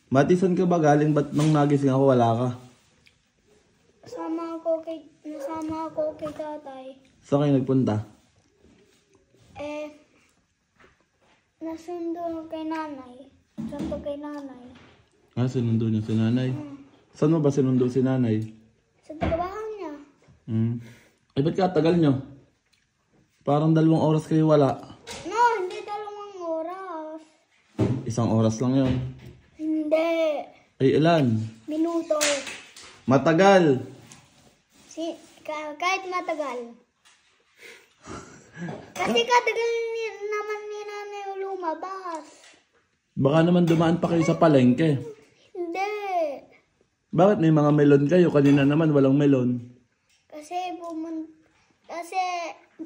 Mati, saan ka ba galing? Ba't nang nagising ako wala ka? Nasama ako kay tatay. Saan kayo nagpunta? Nasundo kay nanay. Sundo kay nanay. Ah, sinundo niyo si nanay? Saan mo ba sinundo si nanay? Sa trabaho niya. Ay, ba't ka tagal nyo? Parang 2 oras kayo wala. No, hindi 2 oras. 1 oras lang yon. Hindi. Ay, ilan? Minuto. Matagal. Kahit matagal. Kasi katagal naman ni nanay lumabas. Baka naman dumaan pa kayo sa palengke. Hindi. Bakit may mga melon kayo? Kanina naman walang melon. Kasi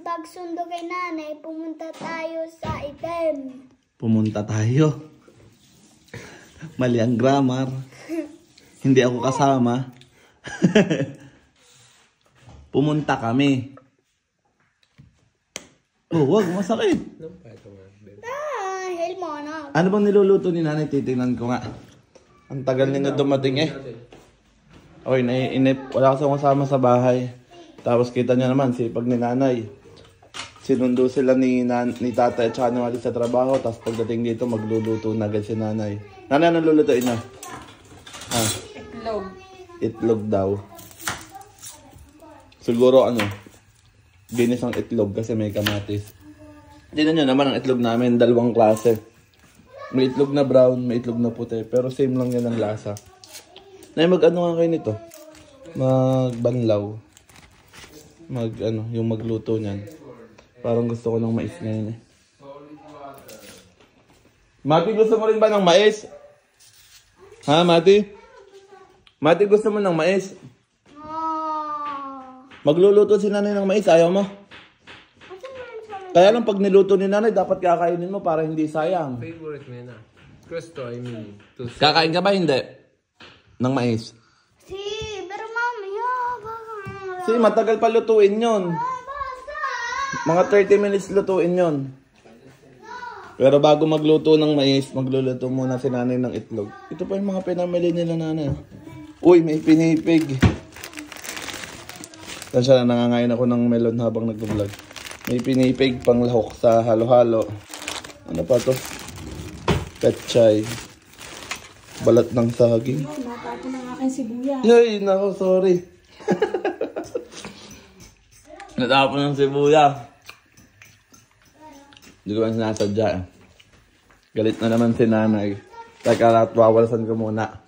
pag sundo kay nanay, pumunta tayo sa item. Pumunta tayo. Mali ang grammar. Hindi ako kasama. Pumunta kami. Oh, wag, masakit. Helmo na. Ano bang niluluto ni nanay? Titingnan ko nga. Ang tagal niya na dumating eh. Okay, naiinip. Wala kasang kasama sa bahay. Tapos kita niya naman, sipag ni nanay. Sinundo sila ni tatay at saka ni mati sa trabaho. Tapos pagdating dito, magluluto na agad si nanay. Nanay, anong lulutuin na? Ha? Itlog. Itlog daw. Siguro ginisang itlog kasi may kamatis. Tignan nyo naman ang itlog namin, 2 klase. May itlog na brown, may itlog na puti. Pero same lang yan ang lasa. Nay, nga kayo nito? Magbanlaw. Yung magluto niyan. Parang gusto ko ng mais ngayon eh. Mati, gusto mo rin ba ng mais? Ha, Mati? Mati, gusto mo ng mais? Magluluto si nanay ng mais, ayaw mo? Kaya lang pag niluto ni nanay, dapat kakainin mo para hindi sayang. Favorite mo na. Gusto, I mean. Kakain ka ba hindi? Ng mais? Pero mamaya, baka. Matagal pa lutuin yon. Mga 30 minutes lutuin yon. Pero bago magluto ng mais, magluluto muna si nanay ng itlog. Ito pa yung mga pinamili nila nanay. Uy, may pinipig. Kasi nangangain ako ng melon habang nag-vlog. May pinipig pang lahok sa halo-halo. Ano pa to? Petchay. Balat ng saging. Natapon ng aking sibuyas. Ay, nako, sorry. Natapon ng sibuyas. Hindi ko man sinasadya. Galit na naman si nanay. Teka, wawalasan ko muna.